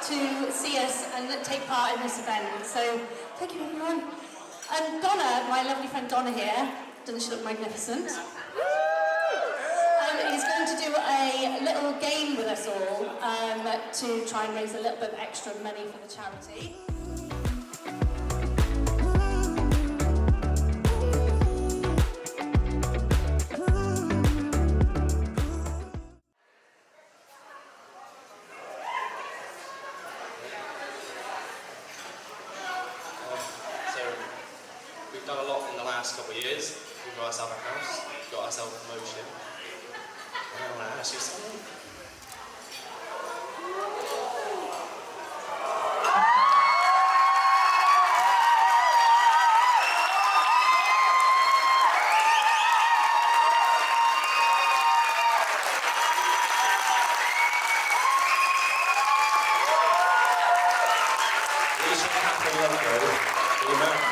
to see us and take part in this event. So, thank you everyone. And Donna, my lovely friend Donna here, doesn't she look magnificent? Is going to do a little game with us all to try and raise a little bit of extra money for the charity. We've done a lot in the last couple of years. We've got ourselves a house, got ourselves a promotion. I want to ask you something. You should have the logo for your mouth.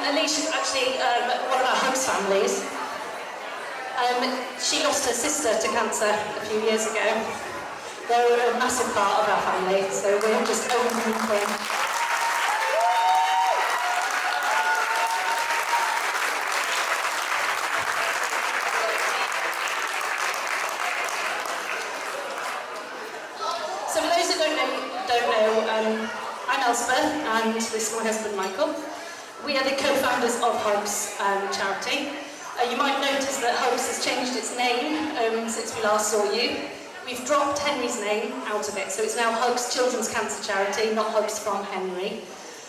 Alicia's actually one of our host families. She lost her sister to cancer a few years ago. They're a massive part of our family, so we're just opening for them. So for those that don't know, I'm Elspeth, and this is my husband Michael. We are the co-founders of Hubs charity. You might notice that Hubs has changed its name since we last saw you. We've dropped Henry's name out of it, so it's now Hubs Children's Cancer Charity, not Hubs from Henry.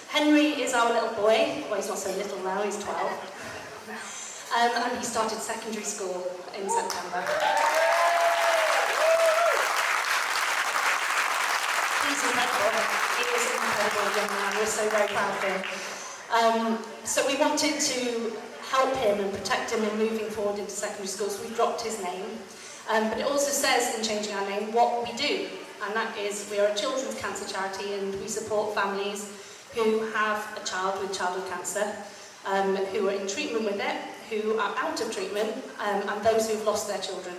Henry is our little boy. Well, he's not so little now, he's 12. And he started secondary school in September. He's incredible. He is an incredible young man. We're so very proud of him. So we wanted to help him and protect him in moving forward into secondary school, so we've dropped his name. But it also says in changing our name what we do, and that is we are a children's cancer charity, and we support families who have a child with childhood cancer, who are in treatment with it, who are out of treatment, and those who've lost their children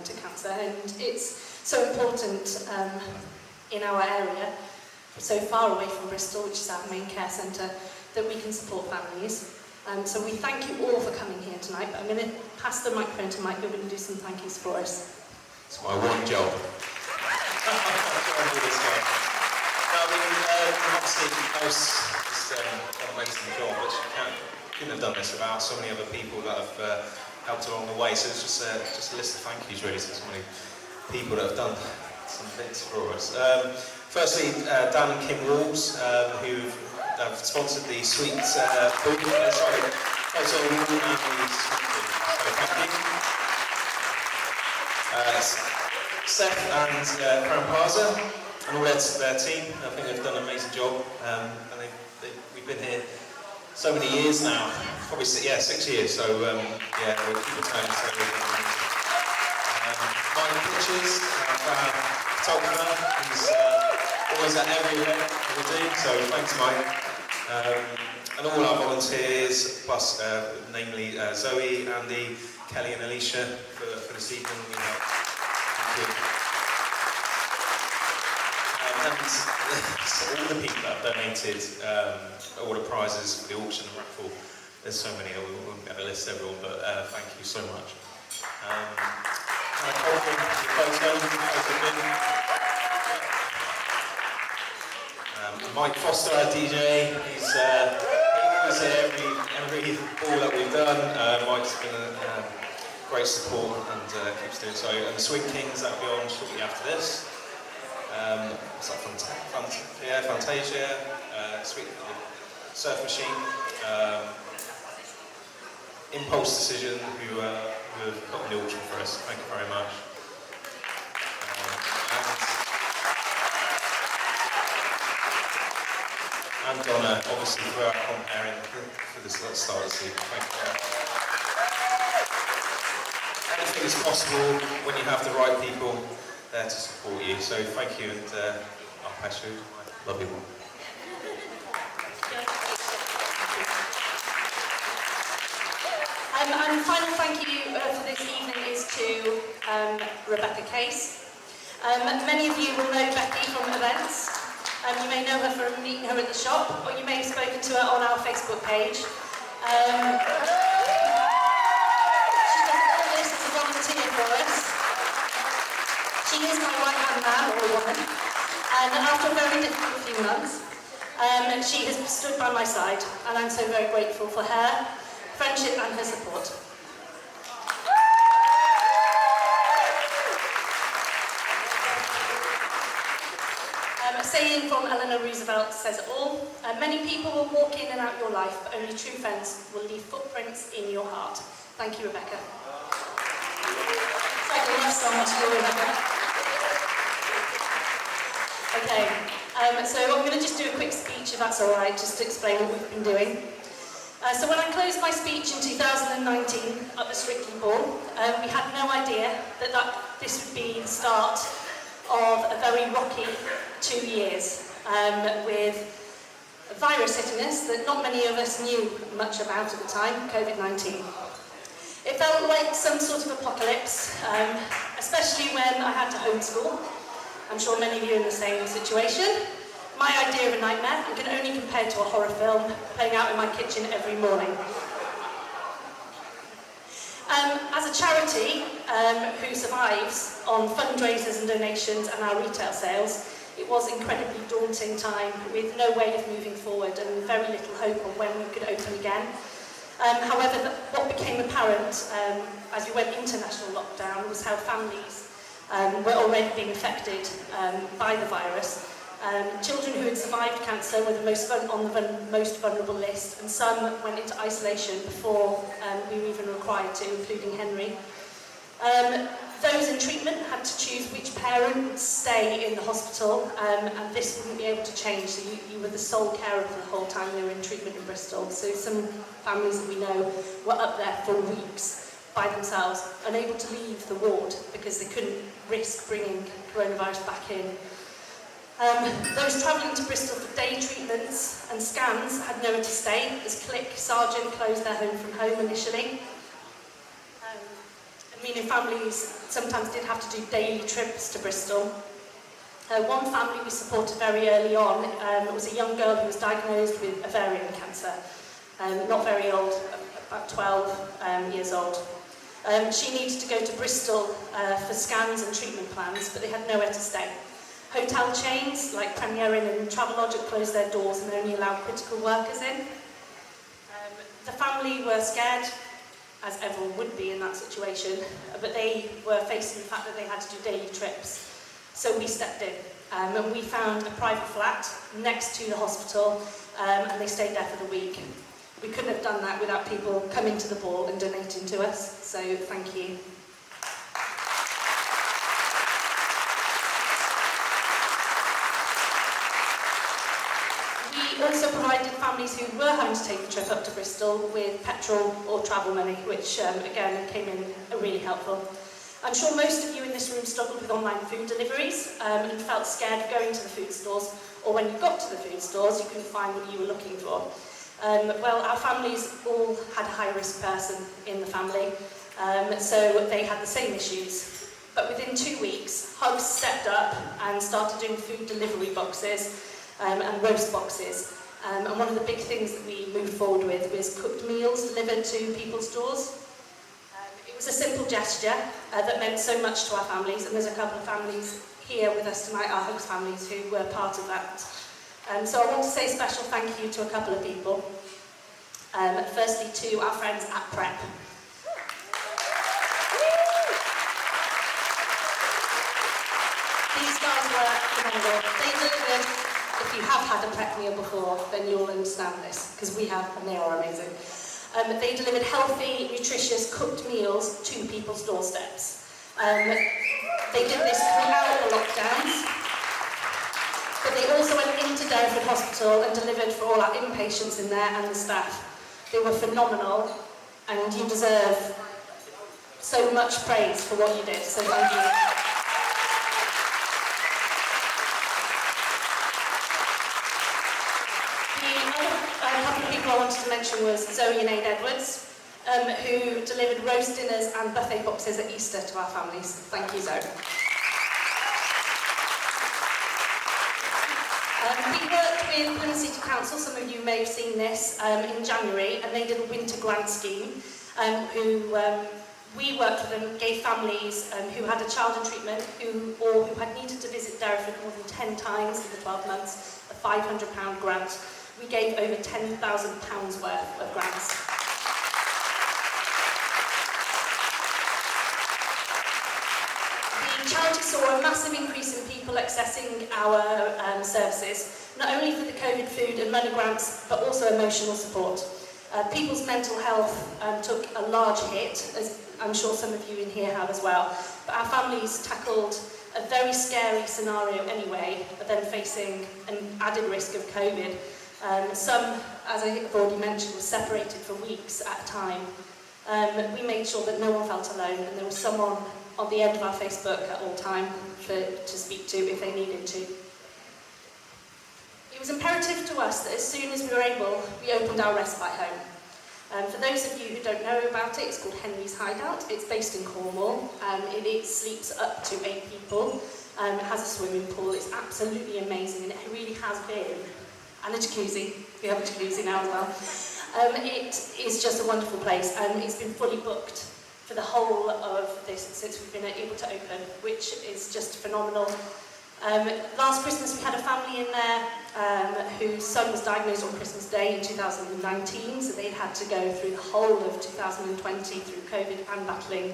to cancer. And it's so important in our area, so far away from Bristol, which is our main care centre, that we can support families. So we thank you all for coming here tonight, but I'm going to pass the microphone to Mike, who's going to do some thank yous for us. It's my one job. Obviously, House has done an amazing job, but she couldn't have done this without so many other people that have helped along the way. So it's just a list of thank yous really to so many people that have done some bits for us. Firstly, Dan and Kim Walls, who've sponsored the sweet food. Sorry, also and the thank you. Steph and Crowne Plaza and all their team. I think they've done an amazing job. And we've been here so many years now. Probably 6 years. So yeah, we'll keep it going. Mike Pitches, our photographer, he's always at every event that we do. So thanks, Mike. And all our volunteers, plus namely Zoe, Andy, Kelly and Alicia for this evening. Thank you. And all the people that have donated all the prizes for the auction and raffle. There's so many, we wouldn't be able to list everyone, but thank you so much. Mike Foster, our DJ, he was here every ball that we've done. Mike's been a great support and keeps doing so. And the Swing Kings, that'll be on shortly after this. It's like Fun-Tasia, Sweet Surf Machine, Impulse Decision, who have put on the auction for us. Thank you very much. And Donna, obviously, for our comparing for this start of the season. Thank you very much. Anything is possible when you have the right people there to support you. So thank you, and I'll pass you my lovely one. And final thank you for this evening is to Rebecca Case. Many of you will know Becky from events. You may know her from meeting her at the shop, or you may have spoken to her on our Facebook page. She does all this as a volunteer for us. She is my right-hand man, or woman, and after a very difficult few months, she has stood by my side, and I'm so very grateful for her friendship and her support. A saying from Eleanor Roosevelt says it all. Many people will walk in and out your life, but only true friends will leave footprints in your heart. Thank you, Rebecca. It's like a love song to you, Rebecca. Okay, so I'm going to just do a quick speech, if that's all right, just to explain what we've been doing. So when I closed my speech in 2019 at the Strictly Ball, we had no idea that this would be the start of a very rocky 2 years with a virus hitting us that not many of us knew much about at the time, COVID-19. It felt like some sort of apocalypse, especially when I had to homeschool. I'm sure many of you are in the same situation. My idea of a nightmare, and can only compare to a horror film playing out in my kitchen every morning. As a charity who survives on fundraisers and donations and our retail sales, it was an incredibly daunting time with no way of moving forward and very little hope of when we could open again. However, what became apparent as we went into national lockdown was how families were already being affected by the virus. Children who had survived cancer were on the most vulnerable list, and some went into isolation before we were even required to, including Henry. Those in treatment had to choose which parent would stay in the hospital, and this wouldn't be able to change, so you were the sole carer for the whole time they were in treatment in Bristol. So some families that we know were up there for weeks by themselves, unable to leave the ward because they couldn't risk bringing coronavirus back in. Those travelling to Bristol for day treatments and scans had nowhere to stay, as Click Sargent closed their home from home initially. Meaning families sometimes did have to do daily trips to Bristol. One family we supported very early on was a young girl who was diagnosed with ovarian cancer. Not very old, about 12 years old. She needed to go to Bristol for scans and treatment plans, but they had nowhere to stay. Hotel chains like Premier Inn and Travelodge closed their doors and only allowed critical workers in. The family were scared, as everyone would be in that situation, but they were facing the fact that they had to do daily trips. So we stepped in, and we found a private flat next to the hospital, and they stayed there for the week. We couldn't have done that without people coming to the ball and donating to us, so thank you. We also provided families who were having to take the trip up to Bristol with petrol or travel money, which again came in really helpful. I'm sure most of you in this room struggled with online food deliveries and felt scared of going to the food stores, or when you got to the food stores you couldn't find what you were looking for. Well, our families all had a high-risk person in the family, so they had the same issues. But within 2 weeks, Hugs stepped up and started doing food delivery boxes and roast boxes. And one of the big things that we moved forward with was cooked meals delivered to people's doors. It was a simple gesture that meant so much to our families, and there's a couple of families here with us tonight, our Hugs families, who were part of that. So I want to say a special thank you to a couple of people. Firstly to our friends at Prep. These guys were phenomenal. They delivered, if you have had a prep meal before, then you'll understand this, because we have, and they are amazing. They delivered healthy, nutritious, cooked meals to people's doorsteps. They did this throughout the lockdowns, but they also went into Derriford Hospital and delivered for all our inpatients in there and the staff. They were phenomenal, and you deserve so much praise for what you did, so thank you. A couple of people I wanted to mention was Zoe and Aid Edwards, who delivered roast dinners and buffet boxes at Easter to our families. Thank you, Zoe. We worked with Plymouth City Council, some of you may have seen this, in January, and they did a winter grant scheme, we worked with them, gave families who had a child in treatment or who had needed to visit Derriford more than 10 times in the 12 months, a £500 grant. We gave over £10,000 worth of grants. The charity saw a massive increase in people accessing our services, not only for the COVID food and money grants, but also emotional support. People's mental health took a large hit, as I'm sure some of you in here have as well, but our families tackled a very scary scenario anyway, but then facing an added risk of COVID. Some, as I've already mentioned, were separated for weeks at a time. We made sure that no one felt alone, and there was someone on the end of our Facebook at all time to speak to if they needed to. It was imperative to us that as soon as we were able, we opened our respite home. For those of you who don't know about it, it's called Henry's Hideout. It's based in Cornwall. It sleeps up to 8 people. It has a swimming pool. It's absolutely amazing, and it really has been. And a jacuzzi. We have a jacuzzi now as well. It is just a wonderful place. It's been fully booked for the whole of this since we've been able to open, which is just phenomenal. Last Christmas we had a family in there whose son was diagnosed on Christmas Day in 2019, so they'd had to go through the whole of 2020 through COVID and battling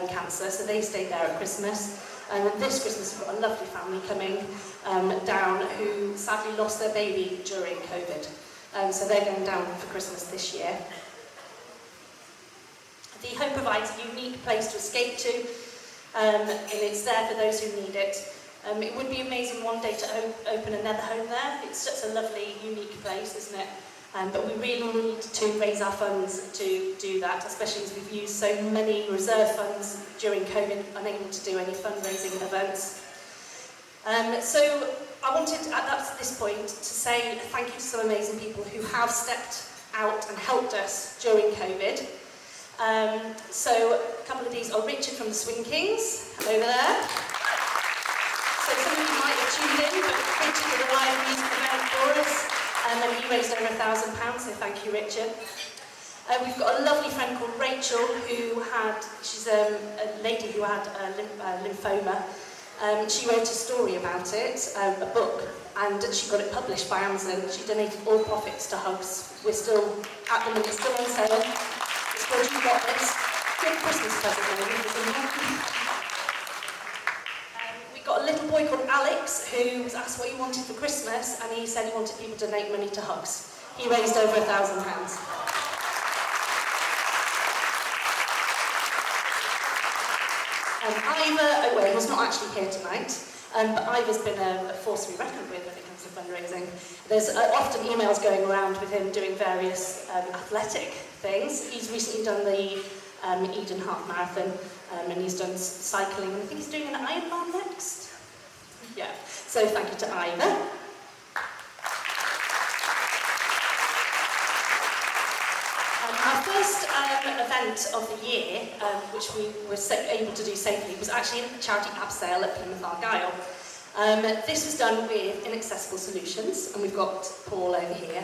cancer, so they stayed there at Christmas. And this Christmas we've got a lovely family coming down who sadly lost their baby during COVID, so they're going down for Christmas this year. The home provides a unique place to escape to, and it's there for those who need it. It would be amazing one day to open another home there. It's such a lovely, unique place, isn't it? But we really need to raise our funds to do that, especially as we've used so many reserve funds during COVID, unable to do any fundraising events. So I wanted, at this point, to say thank you to some amazing people who have stepped out and helped us during COVID. So a couple of these are Richard from the Swing Kings, over there. So some of you might have tuned in, but Richard did a live music event for us, and then he raised over £1,000, so thank you, Richard. We've got a lovely friend called Rachel, she's a lady who had lymphoma. She wrote a story about it, a book, and she got it published by Amazon. She donated all profits to Hugs. We're still, at the minute, still on sale. It's called You Got This. Good Christmas present, got a little boy called Alex who was asked what he wanted for Christmas, and he said he wanted people to donate money to Hugs. He raised over £1,000. Ivor, well, he's not actually here tonight, but Ivor's been a force to be reckoned with when it comes to fundraising. There's often emails going around with him doing various athletic things. He's recently done the Eden Half Marathon, and he's done cycling, and I think he's doing an Ironman next. Yeah, so thank you to Ivor. Our first event of the year, which we were able to do safely, was actually a charity abseil at Plymouth Argyle. This was done with Inaccessible Solutions, and we've got Paul over here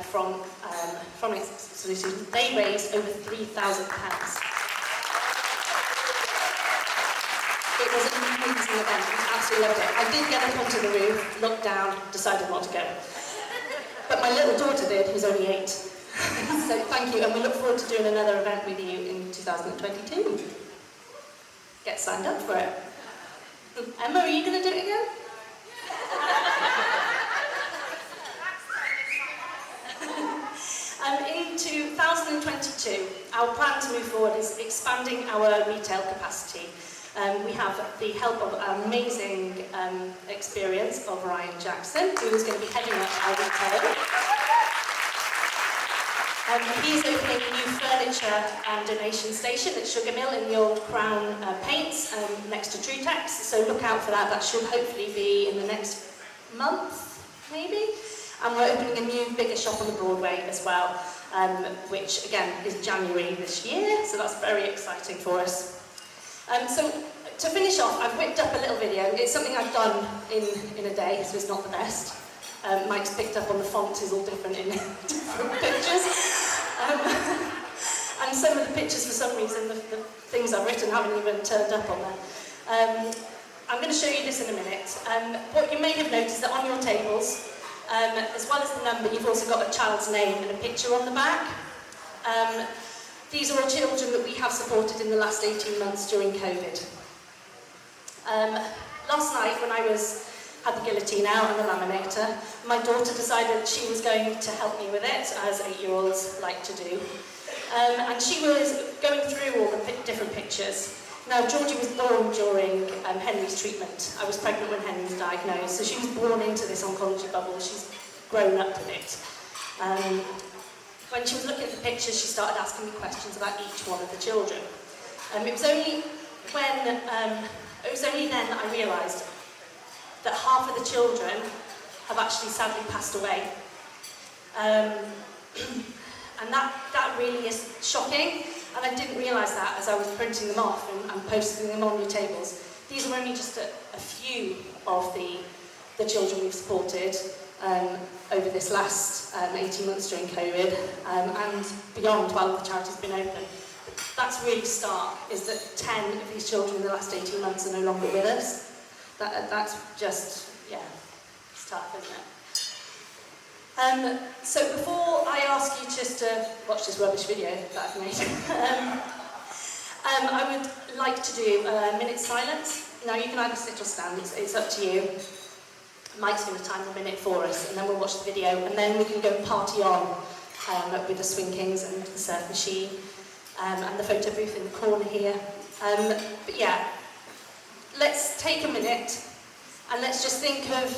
from Inaccessible Solutions. They raised over £3,000. It was an amazing event. I absolutely loved it. I did get up onto the roof, looked down, decided not to go. But my little daughter did, who's only 8. So thank you, and we look forward to doing another event with you in 2022. Get signed up for it. Emma, are you going to do it again? In 2022, our plan to move forward is expanding our retail capacity. We have the help of an amazing experience of Ryan Jackson, who is going to be heading up our retail. He's opening a new furniture and donation station at Sugar Mill in the old Crowne Paints next to Trutex, so look out for that. That should hopefully be in the next month, maybe. And we're opening a new, bigger shop on the Broadway as well, which again is January this year, so that's very exciting for us. So to finish off, I've whipped up a little video. It's something I've done in a day, so it's not the best. Mike's picked up on the font is all different in different pictures. And some of the pictures, for some reason, the things I've written haven't even turned up on there. I'm going to show you this in a minute. What you may have noticed that on your tables, as well as the number, you've also got a child's name and a picture on the back. These are all children that we have supported in the last 18 months during COVID. Last night, when I had the guillotine out and the laminator, my daughter decided she was going to help me with it, as 8-year-olds like to do. And she was going through all the different pictures. Now, Georgie was born during Henry's treatment. I was pregnant when Henry was diagnosed, so she was born into this oncology bubble. She's grown up with it. When she was looking at the pictures, she started asking me questions about each one of the children. It was only then that I realised that half of the children have actually sadly passed away. And that really is shocking, and I didn't realise that as I was printing them off and posting them on your tables. These are only just a few of the children we've supported over this last 18 months during COVID, and beyond while the charity's been open. That's really stark, is that 10 of these children in the last 18 months are no longer with us. That's just, yeah, it's tough, isn't it? So before I ask you just to watch this rubbish video that I've made, I would like to do a minute's silence. Now you can either sit or stand, it's up to you. Mike's going to time the minute for us, and then we'll watch the video, and then we can go and party on with the Swing Kings and the surf machine, and the photo booth in the corner here. But yeah, let's take a minute, and let's just think of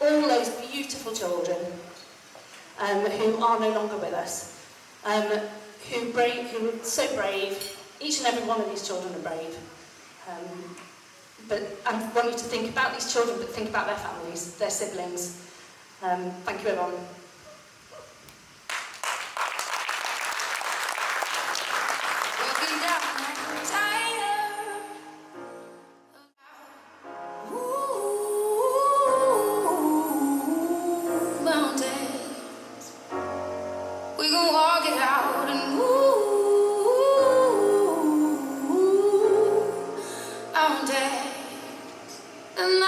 all those beautiful children who are no longer with us, who are so brave. Each and every one of these children are brave. But I want you to think about these children, but think about their families, their siblings. Thank you, everyone. And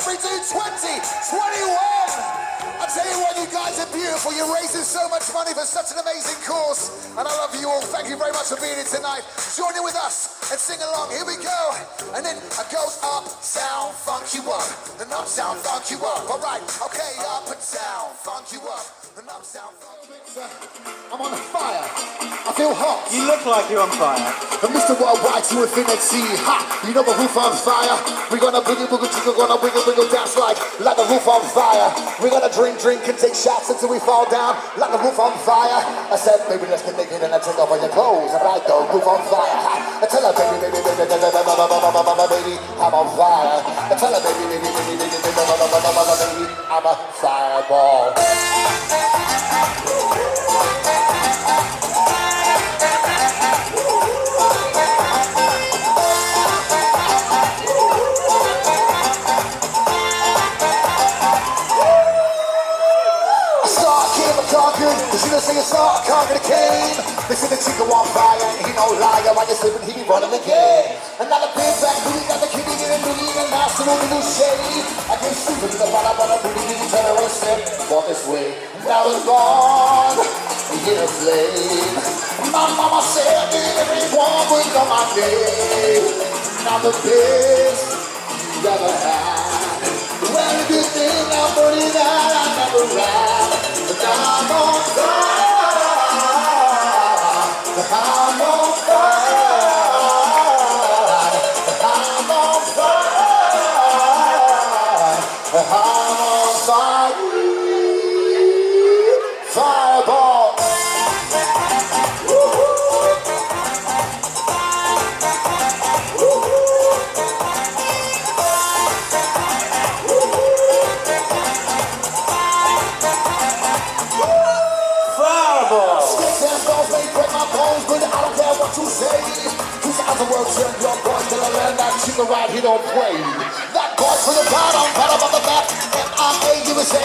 we do 20, 21. I tell you what, you guys are beautiful. You're raising so much money for such an amazing cause. And I love you all. Thank you very much for being here tonight. Join in with us and sing along. Here we go. And then I goes up, sound, funk you up. And up, sound, funk you up. All right, okay, up and down, funk you up. And up, sound, funk you up. I'm on fire. I feel hot. You look like you're on fire. And Mr. Worldwide to infinity. Ha! You know the roof on fire. We're gonna boogie, boogie, chicka, gonna wiggle, wiggle, dance like the roof on fire. We're gonna drink, drink and take shots until we fall down like the roof on fire. I said, baby, let's get naked and I take off all your clothes. And like the roof on fire. Ha! I tell her, baby, baby, baby, baby, baby, I'm on fire. I tell her, baby, baby, baby, baby, baby, I'm a fireball. You know, say it's all conquer the cane. They say the chicken on fire, and he no liar. While you're sleeping, he be running the game. Another big bang booty, got the kitty getting booty, and master with a new shade. I get stupid to the bottom, but I'm booty, you turn around and step, walk this way. Now it's gone, in a flame. My mama said everyone would know my name. Now the best you ever had. Well, if you think I'm burning out, I never ran. But I'm on fire. I'm on fire. I'm on fire. I'm on fire. Fireball. Right, he don't play. That boy for the bottom of the map. MIA USA.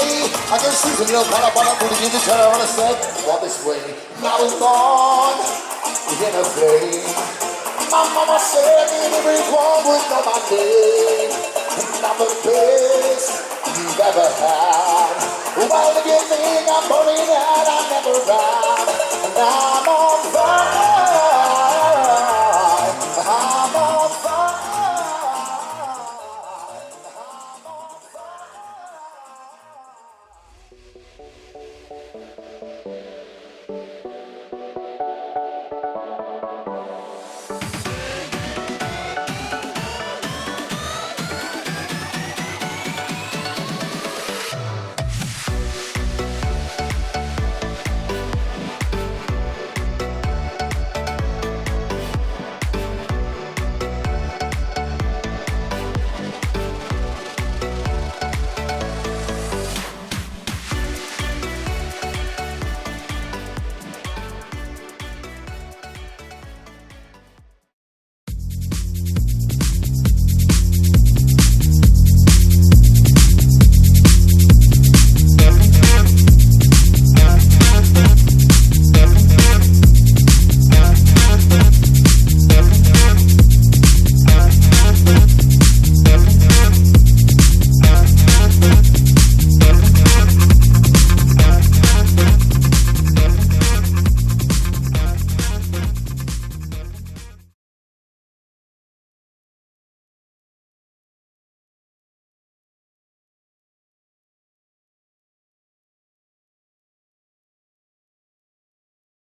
I can see the little bottom booty in the turn around and said, walk this way. Now it's gone in a flame. My mama said everyone would know my name. And I'm the best you've ever had. Well, if you think I'm burning out, I never ran.